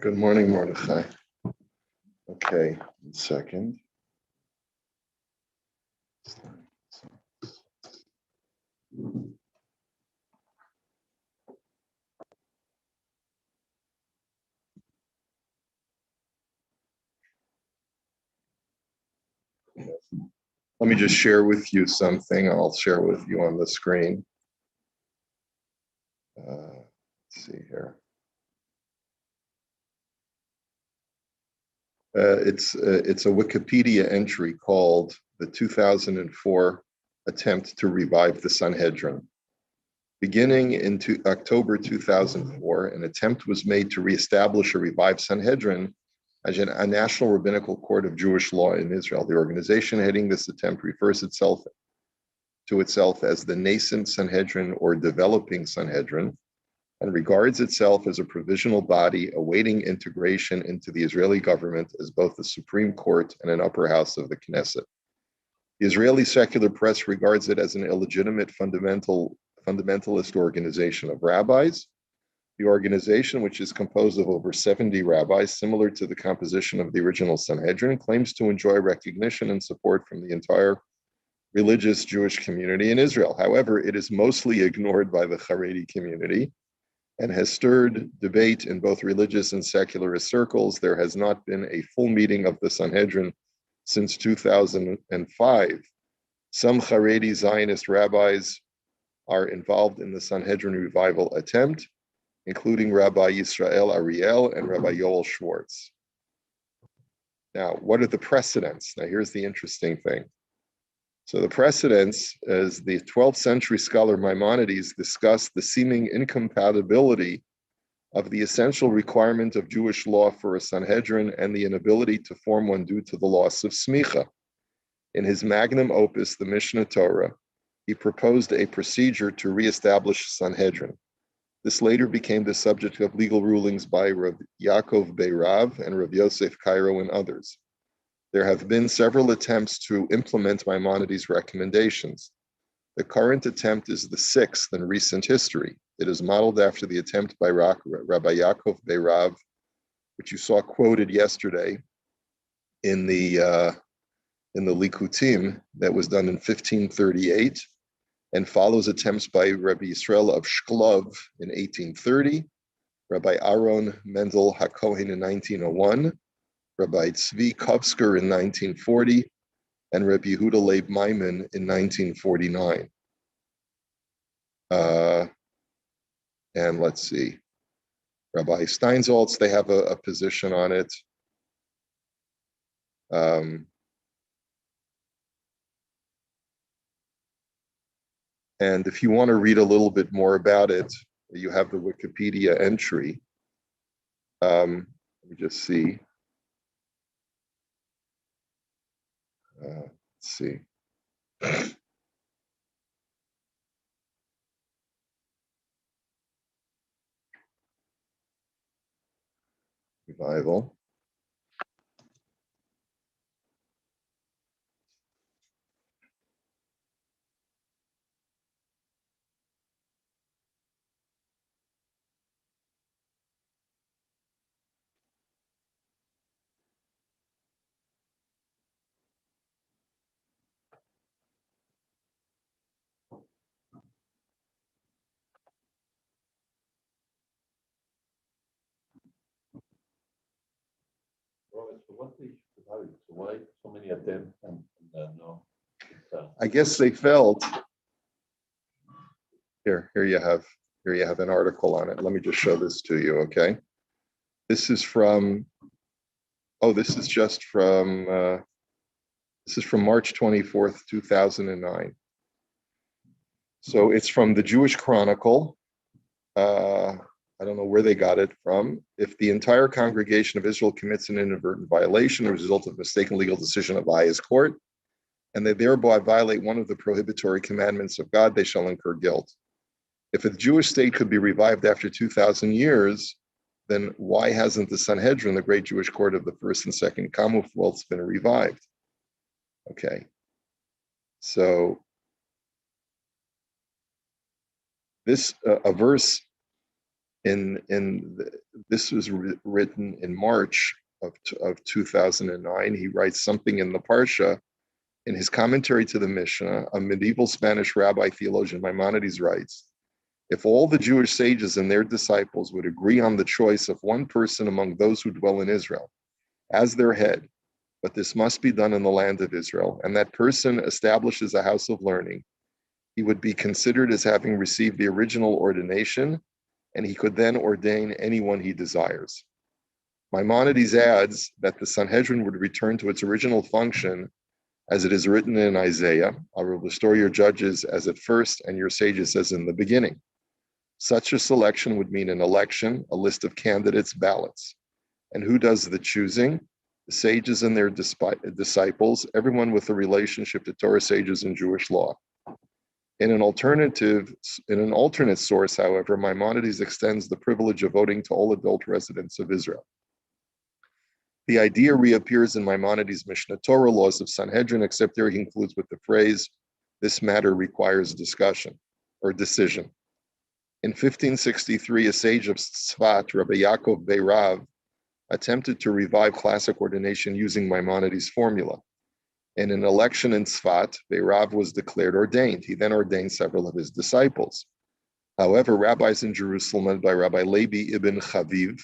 Good morning, Mordechai. Okay, 1 second. Let me just share with you something. I'll share with you on the screen. Let's see here. It's a Wikipedia entry called the 2004 attempt to revive the Sanhedrin. Beginning in October 2004, an attempt was made to reestablish a revived Sanhedrin as a national rabbinical court of Jewish law in Israel. The organization heading this attempt refers to itself as the nascent Sanhedrin or developing Sanhedrin, and regards itself as a provisional body awaiting integration into the Israeli government as both the Supreme Court and an upper house of the Knesset. The Israeli secular press regards it as an illegitimate fundamentalist organization of rabbis. The organization, which is composed of over 70 rabbis, similar to the composition of the original Sanhedrin, claims to enjoy recognition and support from the entire religious Jewish community in Israel. However, it is mostly ignored by the Haredi community and has stirred debate in both religious and secularist circles. There has not been a full meeting of the Sanhedrin since 2005. Some Haredi Zionist rabbis are involved in the Sanhedrin revival attempt, including Rabbi Yisrael Ariel and Rabbi Yoel Schwartz. Now, what are the precedents? Now, here's the interesting thing. So the precedents, as the 12th century scholar Maimonides discussed the seeming incompatibility of the essential requirement of Jewish law for a Sanhedrin and the inability to form one due to the loss of smicha. In his magnum opus, the Mishnah Torah, he proposed a procedure to reestablish Sanhedrin. This later became the subject of legal rulings by Rav Yaakov Beirav and Rav Yosef Cairo and others. There have been several attempts to implement Maimonides' recommendations. The current attempt is the sixth in recent history. It is modeled after the attempt by Rabbi Yaakov Beirav, which you saw quoted yesterday in the Likutim that was done in 1538, and follows attempts by Rabbi Yisrael of Shklov in 1830, Rabbi Aaron Mendel HaKohen in 1901, Rabbi Tzvi Kovsker in 1940, and Rabbi Yehuda Leib Maimon in 1949. And let's see, Rabbi Steinsaltz, they have a position on it. And if you want to read a little bit more about it, you have the Wikipedia entry. Let me just see. Let's see. Revival. Why so many attempts and no? I guess they felt. Here you have an article on it. Let me just show this to you, okay? This is from. Oh, this is just from. This is from March 24th, 2009. So it's from the Jewish Chronicle. I don't know where they got it from. If the entire congregation of Israel commits an inadvertent violation as a result of mistaken legal decision of the highest court, and they thereby violate one of the prohibitory commandments of God, they shall incur guilt. If a Jewish state could be revived after 2,000 years, then why hasn't the Sanhedrin, the great Jewish court of the first and second Commonwealths, been revived? Okay. So this, a verse This was written in March of 2009. He writes something in the Parsha. In his commentary to the Mishnah, a medieval Spanish rabbi theologian, Maimonides, writes, if all the Jewish sages and their disciples would agree on the choice of one person among those who dwell in Israel as their head, but this must be done in the land of Israel, and that person establishes a house of learning, he would be considered as having received the original ordination, and he could then ordain anyone he desires. Maimonides adds that the Sanhedrin would return to its original function as it is written in Isaiah, I will restore your judges as at first and your sages as in the beginning. Such a selection would mean an election, a list of candidates, ballots. And who does the choosing? The sages and their disciples, everyone with a relationship to Torah sages and Jewish law. In an alternate source, however, Maimonides extends the privilege of voting to all adult residents of Israel. The idea reappears in Maimonides' Mishnah Torah laws of Sanhedrin, except there he includes with the phrase, this matter requires discussion or decision. In 1563, a sage of Tzfat, Rabbi Yaakov Beirav, attempted to revive classic ordination using Maimonides' formula. In an election in Tzfat, Beirav was declared ordained. He then ordained several of his disciples. However, rabbis in Jerusalem, led by Rabbi Levi ibn Chaviv,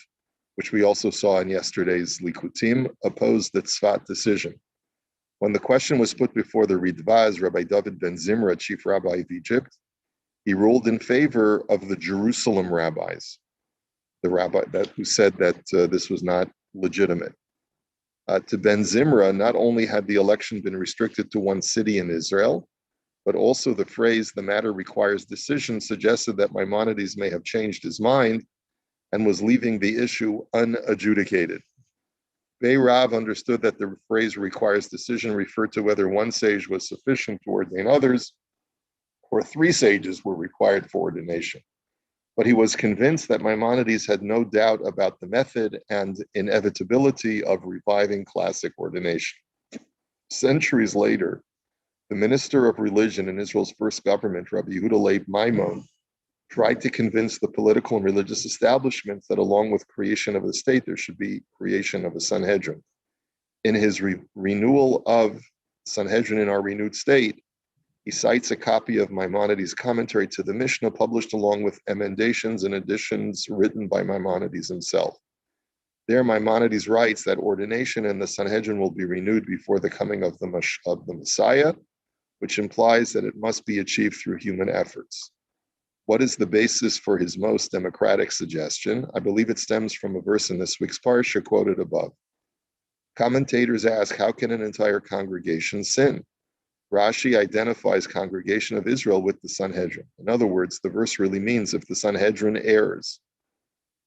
which we also saw in yesterday's Likutim, opposed the Tzfat decision. When the question was put before the Ridvaz, Rabbi David ben Zimra, chief rabbi of Egypt, he ruled in favor of the Jerusalem rabbis, the rabbi who said that this was not legitimate. To ben Zimra, not only had the election been restricted to one city in Israel, but also the phrase, the matter requires decision, suggested that Maimonides may have changed his mind and was leaving the issue unadjudicated. Beirav understood that the phrase requires decision referred to whether one sage was sufficient to ordain others, or three sages were required for ordination. But he was convinced that Maimonides had no doubt about the method and inevitability of reviving classic ordination. Centuries later, the minister of religion in Israel's first government, Rabbi Yehuda Leib Maimon, tried to convince the political and religious establishments that along with creation of the state, there should be creation of a Sanhedrin. In his renewal of Sanhedrin in our renewed state, he cites a copy of Maimonides' commentary to the Mishnah, published along with emendations and additions written by Maimonides himself. There, Maimonides writes that ordination in the Sanhedrin will be renewed before the coming of the Messiah, which implies that it must be achieved through human efforts. What is the basis for his most democratic suggestion? I believe it stems from a verse in this week's Parsha quoted above. Commentators ask, how can an entire congregation sin? Rashi identifies congregation of Israel with the Sanhedrin. In other words, the verse really means if the Sanhedrin errs.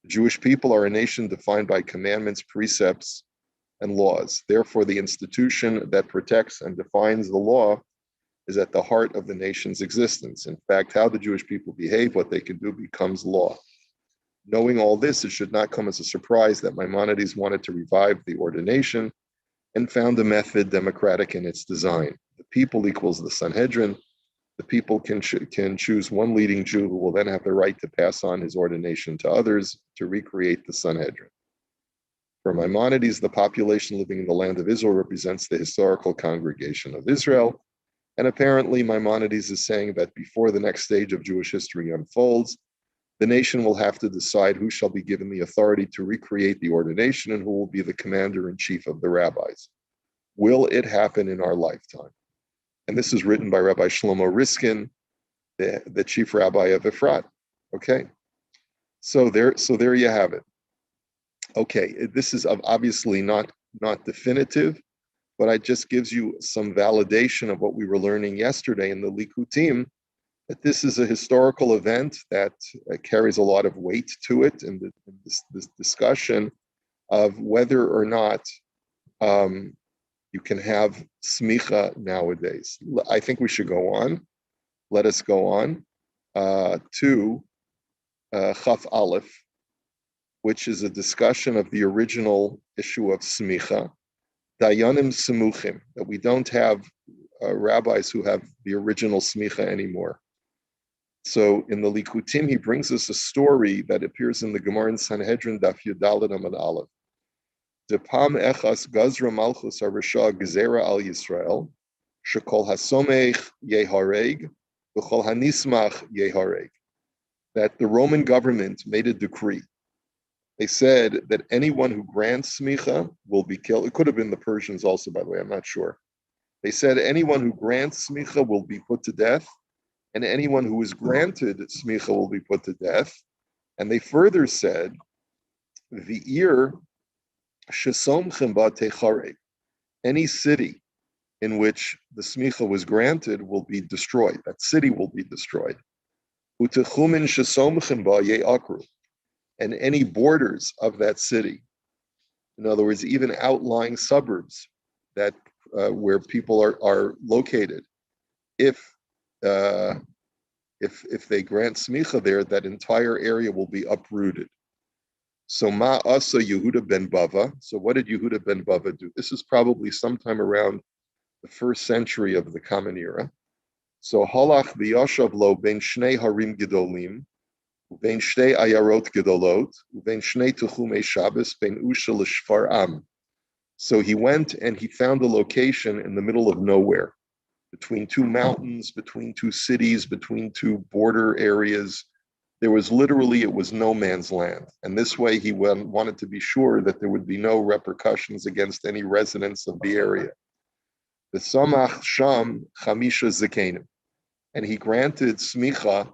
The Jewish people are a nation defined by commandments, precepts, and laws. Therefore, the institution that protects and defines the law is at the heart of the nation's existence. In fact, how the Jewish people behave, what they can do, becomes law. Knowing all this, it should not come as a surprise that Maimonides wanted to revive the ordination and found a method democratic in its design. The people equals the Sanhedrin. The people can choose one leading Jew who will then have the right to pass on his ordination to others to recreate the Sanhedrin. For Maimonides, the population living in the land of Israel represents the historical congregation of Israel. And apparently Maimonides is saying that before the next stage of Jewish history unfolds, the nation will have to decide who shall be given the authority to recreate the ordination and who will be the commander-in-chief of the rabbis. Will it happen in our lifetime? And this is written by Rabbi Shlomo Riskin, the chief rabbi of Efrat. Okay, so there you have it. Okay, this is obviously not definitive, but it just gives you some validation of what we were learning yesterday in the Likutim, that this is a historical event that carries a lot of weight to it in this discussion of whether or not you can have smicha nowadays. I think we should go on. Let us go on to Chaf Aleph, which is a discussion of the original issue of smicha. Dayanim Semuchim, that we don't have rabbis who have the original smicha anymore. So in the Likutim, he brings us a story that appears in the Gemara in Sanhedrin, Daf Yudalad Amud Aleph. Depam echas gazra malchus harisha gezera al Yisrael, shekol hasomech yehareg, v'chol hanismach yehareg. That the Roman government made a decree. They said that anyone who grants smicha will be killed. It could have been the Persians also, by the way, I'm not sure. They said anyone who grants smicha will be put to death, and anyone who is granted smicha will be put to death. And they further said, the ear shesomchem ba techareg, any city in which the smicha was granted will be destroyed. That city will be destroyed. Utechumin shesomchem ba ye'akru, and any borders of that city, in other words, even outlying suburbs that where people are located, if they grant smicha there, that entire area will be uprooted. So ma asa Yehuda ben Bava. So what did Yehuda ben Bava do? This is probably sometime around the 1st century of the Common Era. So halach v'yashav lo ben shnei harim gedolim, ben shnei ayarot gedolot, ben shnei tuchumei Shabbos, ben usha l'shfar'am. So he went and he found a location in the middle of nowhere, between two mountains, between two cities, between two border areas. There was literally, it was no man's land. And this way he wanted to be sure that there would be no repercussions against any residents of the area. The Samach Sham Chamisha Zakenim. And he granted smicha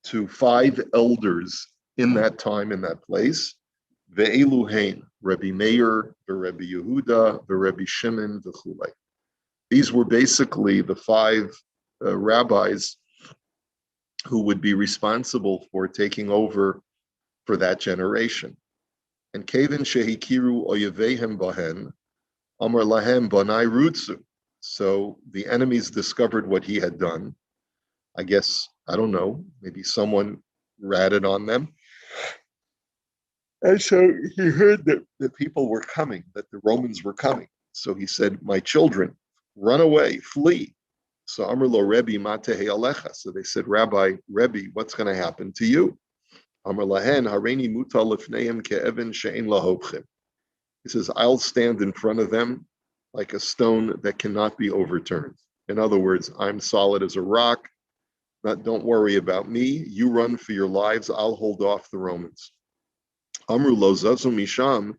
to 5 elders in that time, in that place. Ve'eluhain, Rabbi Meir, the Rabbi Yehuda, the Rabbi Shimon, the Chulei. These were basically the 5 rabbis who would be responsible for taking over for that generation. And Kevin Shehikiru Oyevehem Bahen, Amar Lahem Banai Rutsu. So the enemies discovered what he had done. I guess, I don't know, maybe someone ratted on them. And so he heard that people were coming, that the Romans were coming. So he said, my children, run away, flee. So Amr lo Rebbe matehe alecha. So they said, Rebbe, what's going to happen to you? Amr lahen hareini muta lifneim ke'even she'en lahopchim. He says, I'll stand in front of them like a stone that cannot be overturned. In other words, I'm solid as a rock. Don't worry about me. You run for your lives. I'll hold off the Romans. Amru lo zazu misham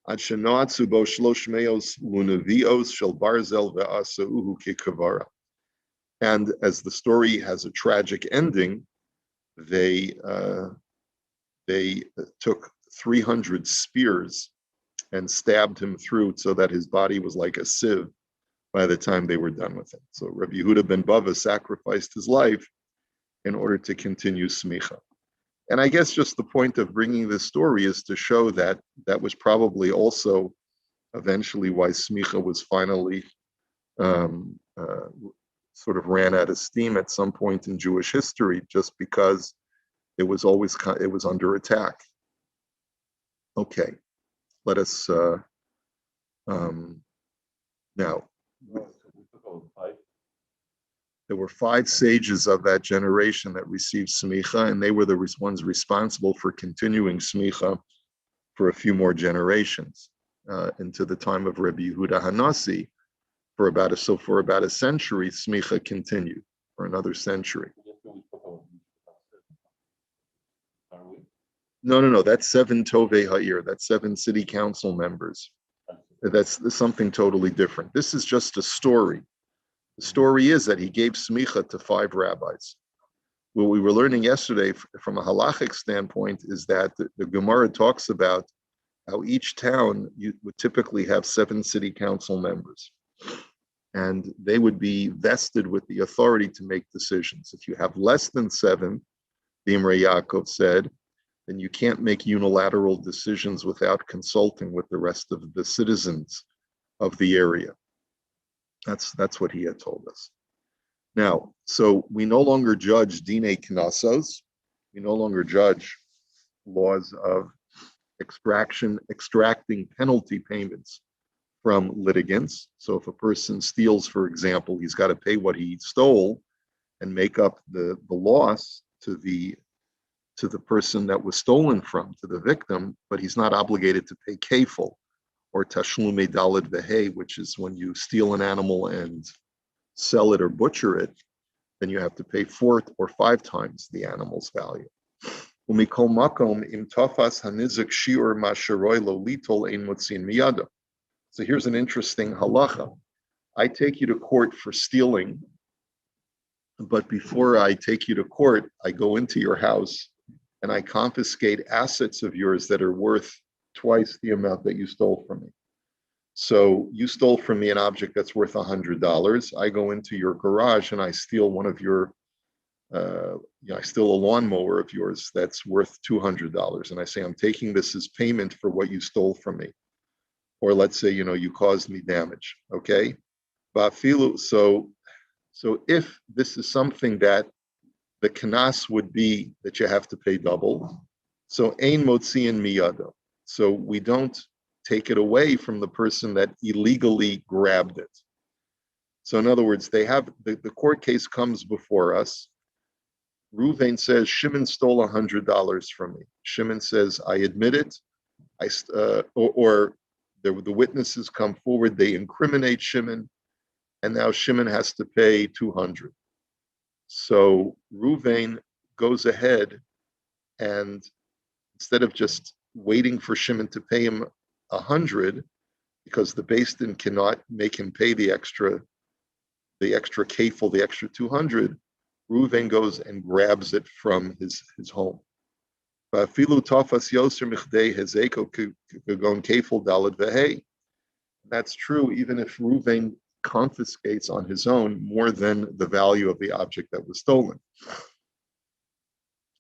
ad shenoatzu bo shlosh meos lunavios shel barzel ve'asauhu kikavara. And as the story has a tragic ending, they took 300 spears and stabbed him through so that his body was like a sieve by the time they were done with him. So Rabbi Yehuda ben Bava sacrificed his life in order to continue smicha. And I guess just the point of bringing this story is to show that that was probably also eventually why smicha was finally sort of ran out of steam at some point in Jewish history, just because it was under attack. Okay, let us now. There were 5 sages of that generation that received smicha, and they were the ones responsible for continuing smicha for a few more generations into the time of Rabbi Yehuda Hanasi. For about a century, smicha continued for another century. No. That's 7 Tovei Ha'ir. That's 7 city council members. That's something totally different. This is just a story. The story is that he gave smicha to 5 rabbis. What we were learning yesterday from a halachic standpoint is that the Gemara talks about how each town would typically have 7 city council members. And they would be vested with the authority to make decisions. If you have less than 7, the Imrei Yaakov said, then you can't make unilateral decisions without consulting with the rest of the citizens of the area. That's what he had told us. Now, so we no longer judge dine knasos. We no longer judge laws of extracting penalty payments from litigants. So if a person steals, for example, he's got to pay what he stole and make up the loss. the person that was stolen from, to the victim, but he's not obligated to pay kafel or tashlume dalid vehe, which is when you steal an animal and sell it or butcher it, then you have to pay 4 or 5 times the animal's value. Umikol makom im tafas hanizik shiur masheroi lo litol ein motzin miyada. So here's an interesting halacha. I take you to court for stealing, but before I take you to court, I go into your house and I confiscate assets of yours that are worth twice the amount that you stole from me. So you stole from me an object that's worth $100. I go into your garage and I steal one of your, I steal a lawnmower of yours that's worth $200. And I say, I'm taking this as payment for what you stole from me. Or let's say, you caused me damage, okay? So if this is something that the kanas would be that you have to pay double, so ein motziin miyado. So we don't take it away from the person that illegally grabbed it. So in other words, they have the court case comes before us. Reuven says Shimon stole $100 from me. Shimon says, I admit it. The witnesses come forward, they incriminate Shimon, and now Shimon has to pay 200. So Reuven goes ahead and instead of just waiting for Shimon to pay him 100, because the Beis Din cannot make him pay the extra kafel, the extra 200, Reuven goes and grabs it from his home. That's true even if Reuven confiscates on his own more than the value of the object that was stolen.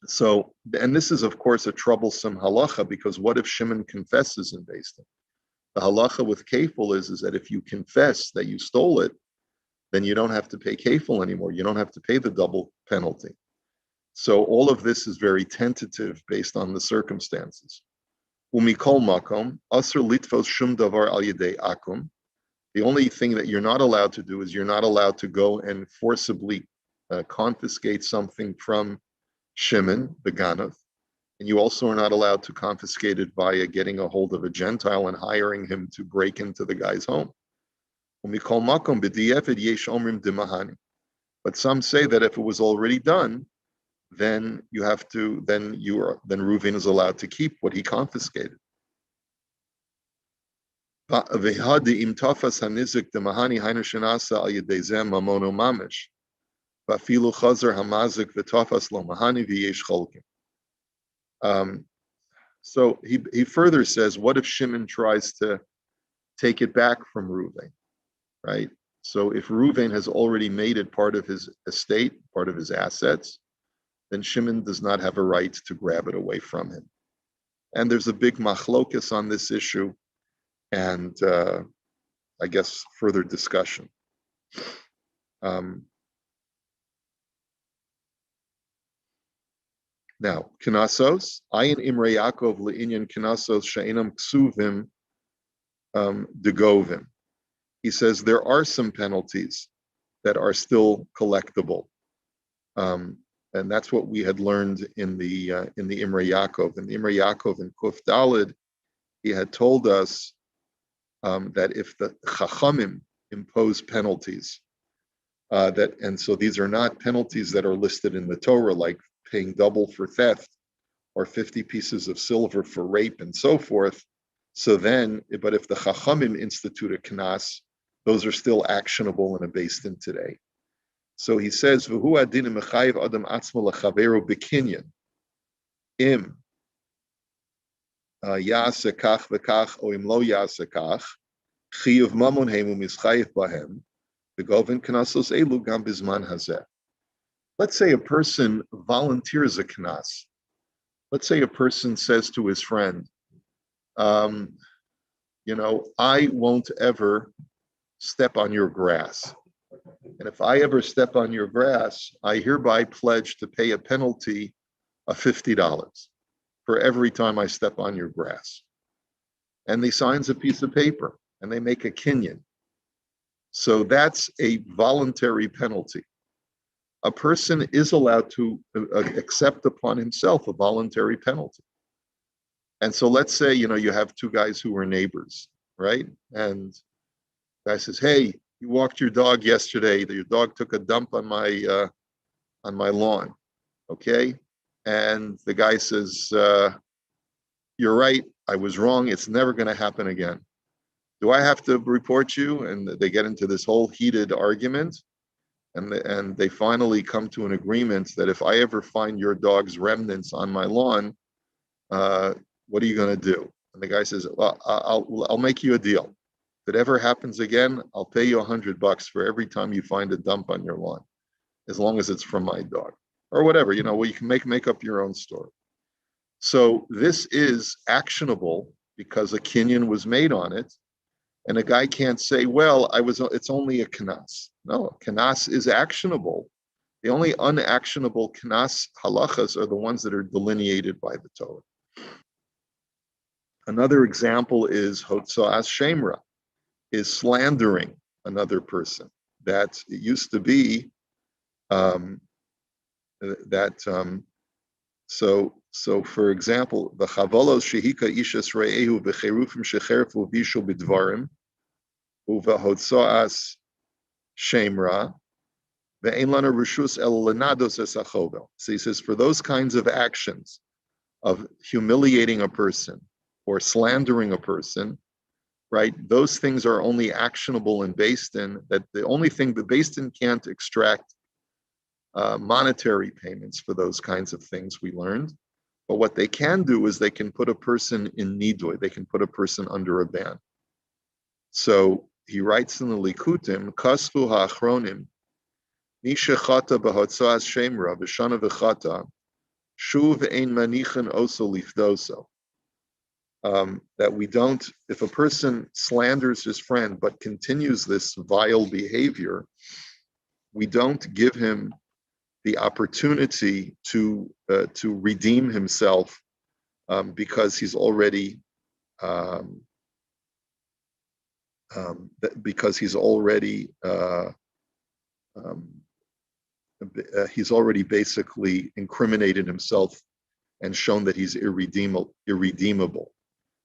So, and this is of course a troublesome halacha, because what if Shimon confesses in Beis Din? The halacha with kafel is that if you confess that you stole it, then you don't have to pay kafel anymore. You don't have to pay the double penalty. So all of this is very tentative based on the circumstances. Umikol makom, asr litvos shum davar al yedei akum. The only thing that you're not allowed to do is you're not allowed to go and forcibly confiscate something from Shimon, the Ganav. And you also are not allowed to confiscate it via getting a hold of a Gentile and hiring him to break into the guy's home. Umikol makom b'di'evid yesh omrim dimahani. But some say that if it was already done, then Reuven is allowed to keep what he confiscated. Im tafas hanizik demahani hainu shenasa al yedei zeh mamono mamish. Vafilu chazer hamazik v'tafas lo mahani v'yesh cholkim. So he further says, what if Shimon tries to take it back from Reuven, right? So if Reuven has already made it part of his estate, part of his assets, then Shimon does not have a right to grab it away from him. And there's a big machlokas on this issue, and I guess further discussion. Now, knasos, ayin Imrei Yaakov le'inyan knasos she'enam ksuvim degovim. He says there are some penalties that are still collectible. And that's what we had learned in the Imrei Yaakov. In the Imrei Yaakov in Kuf Dalid, he had told us that if the Chachamim impose penalties, and so these are not penalties that are listed in the Torah, like paying double for theft or 50 pieces of silver for rape and so forth. So then, but if the Chachamim institute a knas, those are still actionable in a Beis Din today. So he says, "V'hu adinim mechayev adam atzmo lechaveru b'kinyan im ya'aseh kach v'kach o im lo ya'aseh kach chiyuv mamon hemu mischayev bahem v'govin knasos elu gam bizman hazeh." Let's say a person volunteers a knas. Let's say a person says to his friend, I won't ever step on your grass. And if I ever step on your grass, I hereby pledge to pay a penalty of $50 for every time I step on your grass. And he signs a piece of paper and they make a kinyan. So that's a voluntary penalty. a person is allowed to accept upon himself a voluntary penalty. And so let's say, you have two guys who were neighbors, right? And the guy says, hey, you walked your dog yesterday. Your dog took a dump on my lawn, okay? And the guy says, you're right, I was wrong. It's never going to happen again. Do I have to report you? And they get into this whole heated argument. And they finally come to an agreement that if I ever find your dog's remnants on my lawn, what are you going to do? And the guy says, well, I'll make you a deal. If it ever happens again, I'll pay you $100 for every time you find a dump on your lawn, as long as it's from my dog, or whatever. You can make up your own story. So this is actionable because a kinyan was made on it, and a guy can't say, well, it's only a kanas. No, kanas is actionable. The only unactionable kanas halachas are the ones that are delineated by the Torah. Another example is hotza'as shemra, is slandering another person. That it used to be so for example, the chavolos shehika ishas re'ehu v'cherufim shecherfu vishu bidvarim uvahotza'as shemra ve'ein lana rishus el lenados es achovel. So he says, for those kinds of actions of humiliating a person or slandering a person, right? Those things are only actionable in Beis Din. That the only thing the Beis Din can't extract monetary payments for those kinds of things, we learned. But what they can do is they can put a person in nidoy. They can put a person under a ban. So he writes in the Likutim, Kasfu ha'achronim, Nisha chata b'hotza'as shemra v'shana v'chata, shuv ein manichan oso lifdoso. That we don't, if a person slanders his friend but continues this vile behavior, we don't give him the opportunity to redeem himself because he's already basically incriminated himself and shown that he's irredeemable.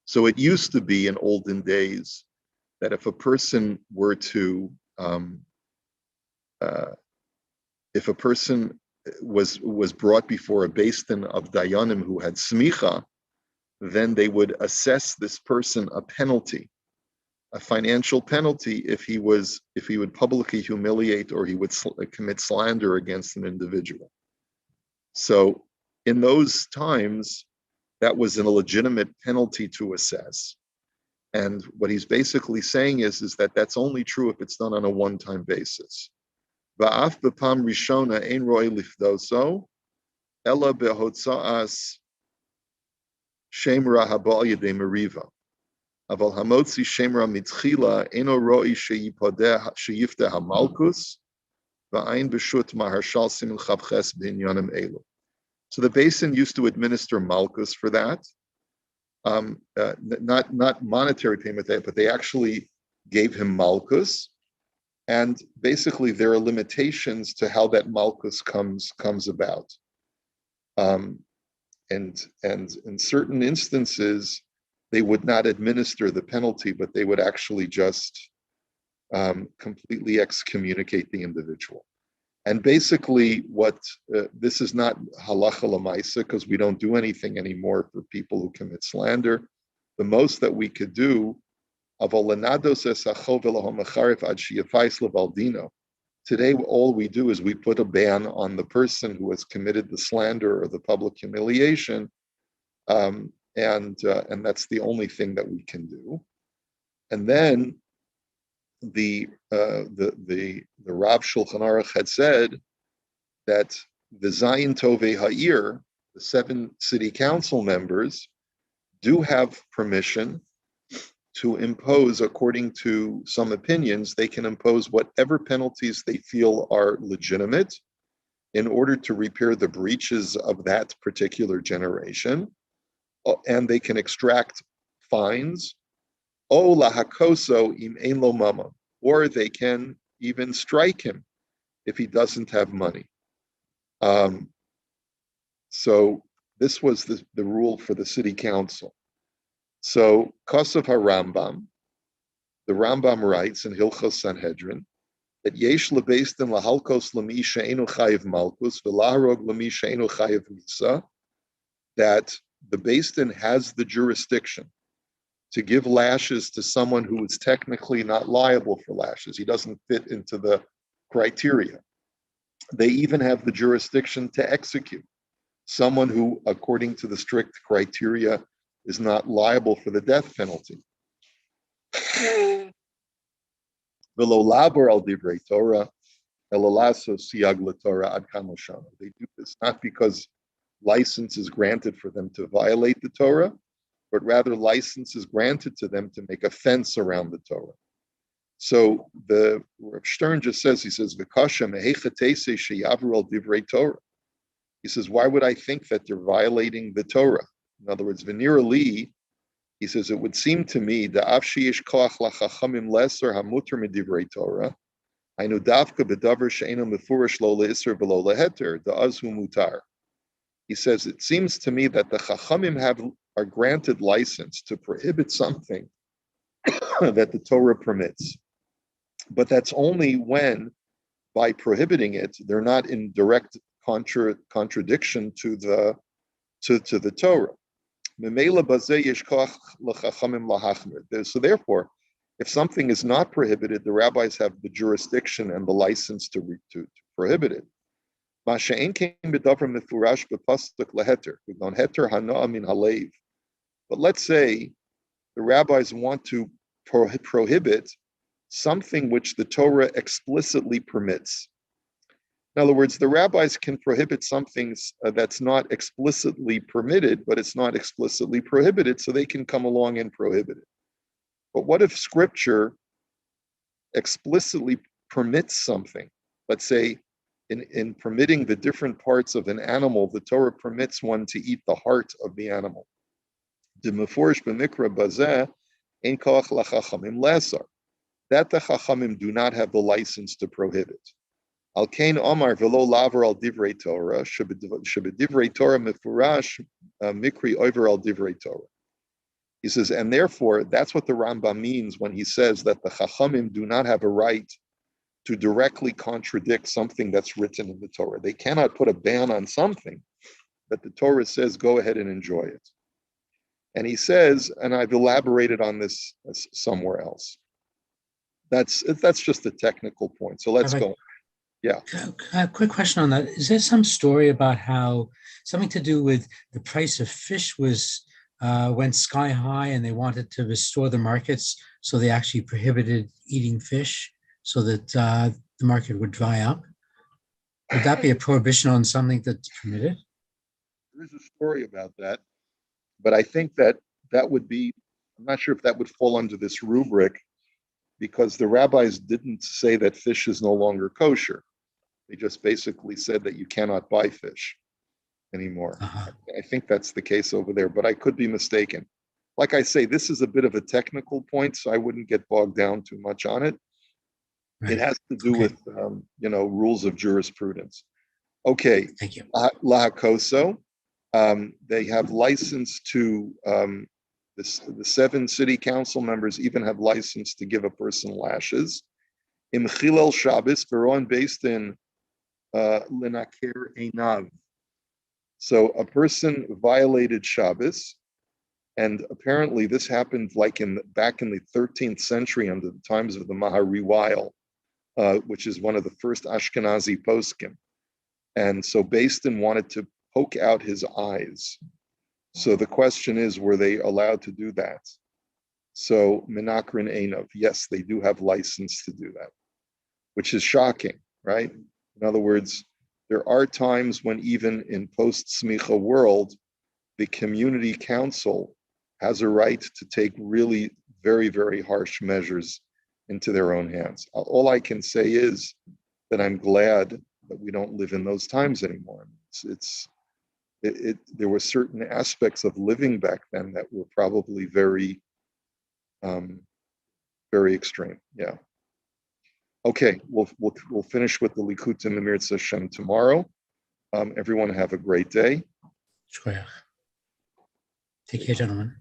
So it used to be in olden days that if a person were to if a person was brought before a Beis Din of Dayanim who had smicha, then they would assess this person a penalty, a financial penalty, if he would publicly humiliate or he would commit slander against an individual. So in those times, that was a legitimate penalty to assess. And what he's basically saying is that that's only true if it's done on a one-time basis. Va'af b'pam rishona ein roi lifdoso, ela behotza'as shemra habal yedei meriva. Aval hamotzi shemra mitchila eno roi sheyipodeh hamalkus, va'ain b'shut maharshal simil chavches b'inyanim elu. So the Beis Din used to administer malchus for that, not monetary payment, but they actually gave him malchus. And basically, there are limitations to how that malchus comes about. And in certain instances, they would not administer the penalty, but they would actually just completely excommunicate the individual. And basically, this is not halacha l'maisa, because we don't do anything anymore for people who commit slander. The most that we could do, today, all we do is we put a ban on the person who has committed the slander or the public humiliation, and that's the only thing that we can do. And then the Rav Shulchan Aruch had said that the Zayin Tovei Ha'ir, the 7 city council members, do have permission to impose, according to some opinions, they can impose whatever penalties they feel are legitimate in order to repair the breaches of that particular generation, and they can extract fines, o lahakoso im ein lo mama, or they can even strike him if he doesn't have money. Um, so this was the rule for the city council. So Kosov HaRambam, the Rambam writes in Hilchos Sanhedrin that Yesh lebeistin lahalkos lemi she'enu chayiv malkus v'laharog lemi she'enu chayiv misa, that the Beis has the jurisdiction to give lashes to someone who is technically not liable for lashes. He doesn't fit into the criteria. They even have the jurisdiction to execute someone who, according to the strict criteria, is not liable for the death penalty. They do this not because license is granted for them to violate the Torah, but rather license is granted to them to make a fence around the Torah. So the Rav Stern just says, he says, Torah. He says, why would I think that they're violating the Torah? In other words, Venira Li, he says, it would seem to me that Avshi koach lachachamim lesser hamuter midivrei Torah, Ainu davka bedavar she'enu mefurish lo le'isr v'lo leheter, da'azhu mutar. He says, it seems to me that the chachamim are granted license to prohibit something that the Torah permits. But that's only when, by prohibiting it, they're not in direct contradiction to the Torah. So therefore, if something is not prohibited, the rabbis have the jurisdiction and the license to prohibit it. But let's say the rabbis want to prohibit something which the Torah explicitly permits. In other words, the rabbis can prohibit something that's not explicitly permitted, but it's not explicitly prohibited, so they can come along and prohibit it. But what if Scripture explicitly permits something? Let's say in permitting the different parts of an animal, the Torah permits one to eat the heart of the animal. That the Chachamim do not have the license to prohibit. Al kain omar velo laver al divrei Torah, shebedivrei Torah mefurash mikri over al divrei Torah. He says, and therefore, that's what the Rambam means when he says that the Chachamim do not have a right to directly contradict something that's written in the Torah. They cannot put a ban on something that the Torah says, go ahead and enjoy it. And he says, and I've elaborated on this somewhere else. That's just a technical point. So let's go. Yeah. A quick question on that. Is there some story about how something to do with the price of fish went sky high and they wanted to restore the markets, so they actually prohibited eating fish so that the market would dry up? Would that be a prohibition on something that's permitted? There is a story about that, but I think that would be, I'm not sure if that would fall under this rubric, because the rabbis didn't say that fish is no longer kosher. They just basically said that you cannot buy fish anymore. Uh-huh. I think that's the case over there, but I could be mistaken. Like I say, this is a bit of a technical point, so I wouldn't get bogged down too much on it. Right. It has to do with, rules of jurisprudence. Okay. Thank you. La Hakoso, they have license to, the 7 city council members even have license to give a person lashes. Im Chilel Shabbos, Veron based in Lenaker Einav. So a person violated Shabbos, and apparently this happened back in the 13th century under the times of the Mahariwail, which is one of the first Ashkenazi poskim. And so Bastin wanted to poke out his eyes. So the question is, were they allowed to do that? So Menakrin Einav, yes, they do have license to do that, which is shocking, right? In other words, there are times when even in post-Smicha world, the community council has a right to take really very, very harsh measures into their own hands. All I can say is that I'm glad that we don't live in those times anymore. There were certain aspects of living back then that were probably very, very extreme. Yeah. Okay, we'll finish with the Likutim Emir Hashem tomorrow. Everyone have a great day. Shkoyach. Take care, gentlemen.